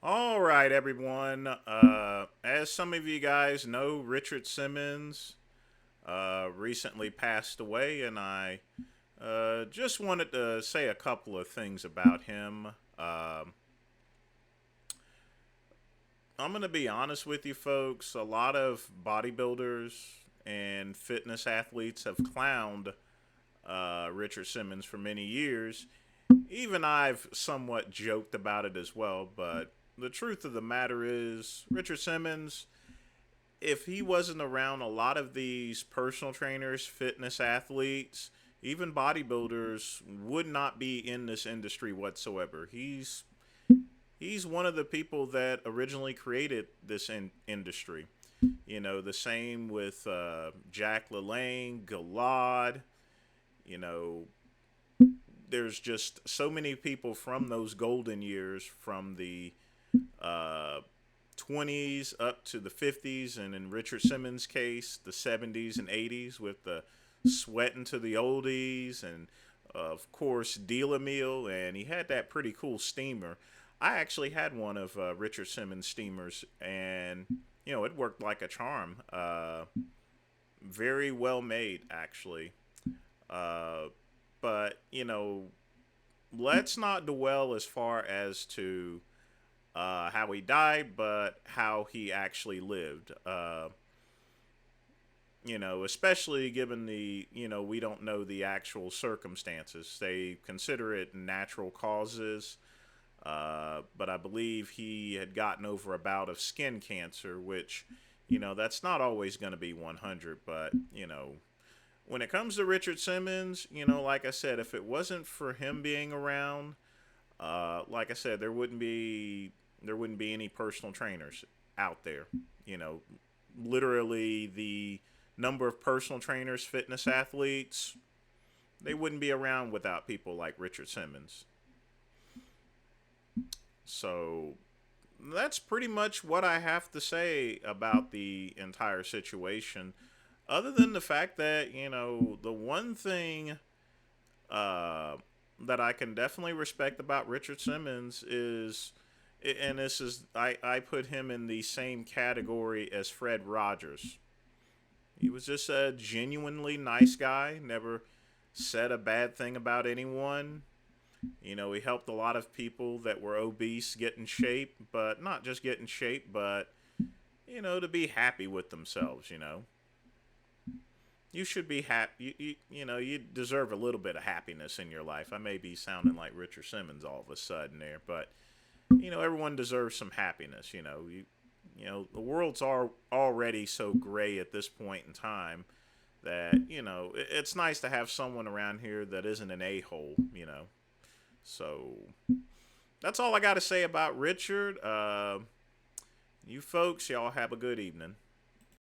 All right, everyone. As some of you guys know, Richard Simmons recently passed away, and I just wanted to say a couple of things about him. I'm going to be honest with you, folks. A lot of bodybuilders and fitness athletes have clowned Richard Simmons for many years. Even I've somewhat joked about it as well, but the truth of the matter is, Richard Simmons, if he wasn't around a lot of these personal trainers, fitness athletes, even bodybuilders would not be in this industry whatsoever. He's one of the people that originally created this industry. You know, the same with Jack LaLanne, Galad. You know, there's just so many people from those golden years, from the uh, 20s up to the 50s, and in Richard Simmons' case, the 70s and 80s with the sweating to the oldies, and of course, Dealer Meal, and he had that pretty cool steamer. I actually had one of Richard Simmons' steamers, and it worked like a charm. Very well made, actually. Uh, but let's not dwell as far as to how he died, but how he actually lived. Especially given we don't know the actual circumstances. They consider it natural causes, but I believe he had gotten over a bout of skin cancer, which, that's not always going to be 100, but, when it comes to Richard Simmons, like I said, if it wasn't for him being around, like I said, there wouldn't be any personal trainers out there. You know, Literally the number of personal trainers, fitness athletes, they wouldn't be around without people like Richard Simmons. So that's pretty much what I have to say about the entire situation. Other than the fact that, the one thing uh, that I can definitely respect about Richard Simmons is, and this is, I put him in the same category as Fred Rogers. He was just a genuinely nice guy, never said a bad thing about anyone. He helped a lot of people that were obese get in shape, but not just get in shape, but, to be happy with themselves. You should be happy. You deserve a little bit of happiness in your life. I may be sounding like Richard Simmons all of a sudden there, but everyone deserves some happiness. The world's already so gray at this point in time that it's nice to have someone around here that isn't an a-hole. So that's all I got to say about Richard. You folks, y'all have a good evening.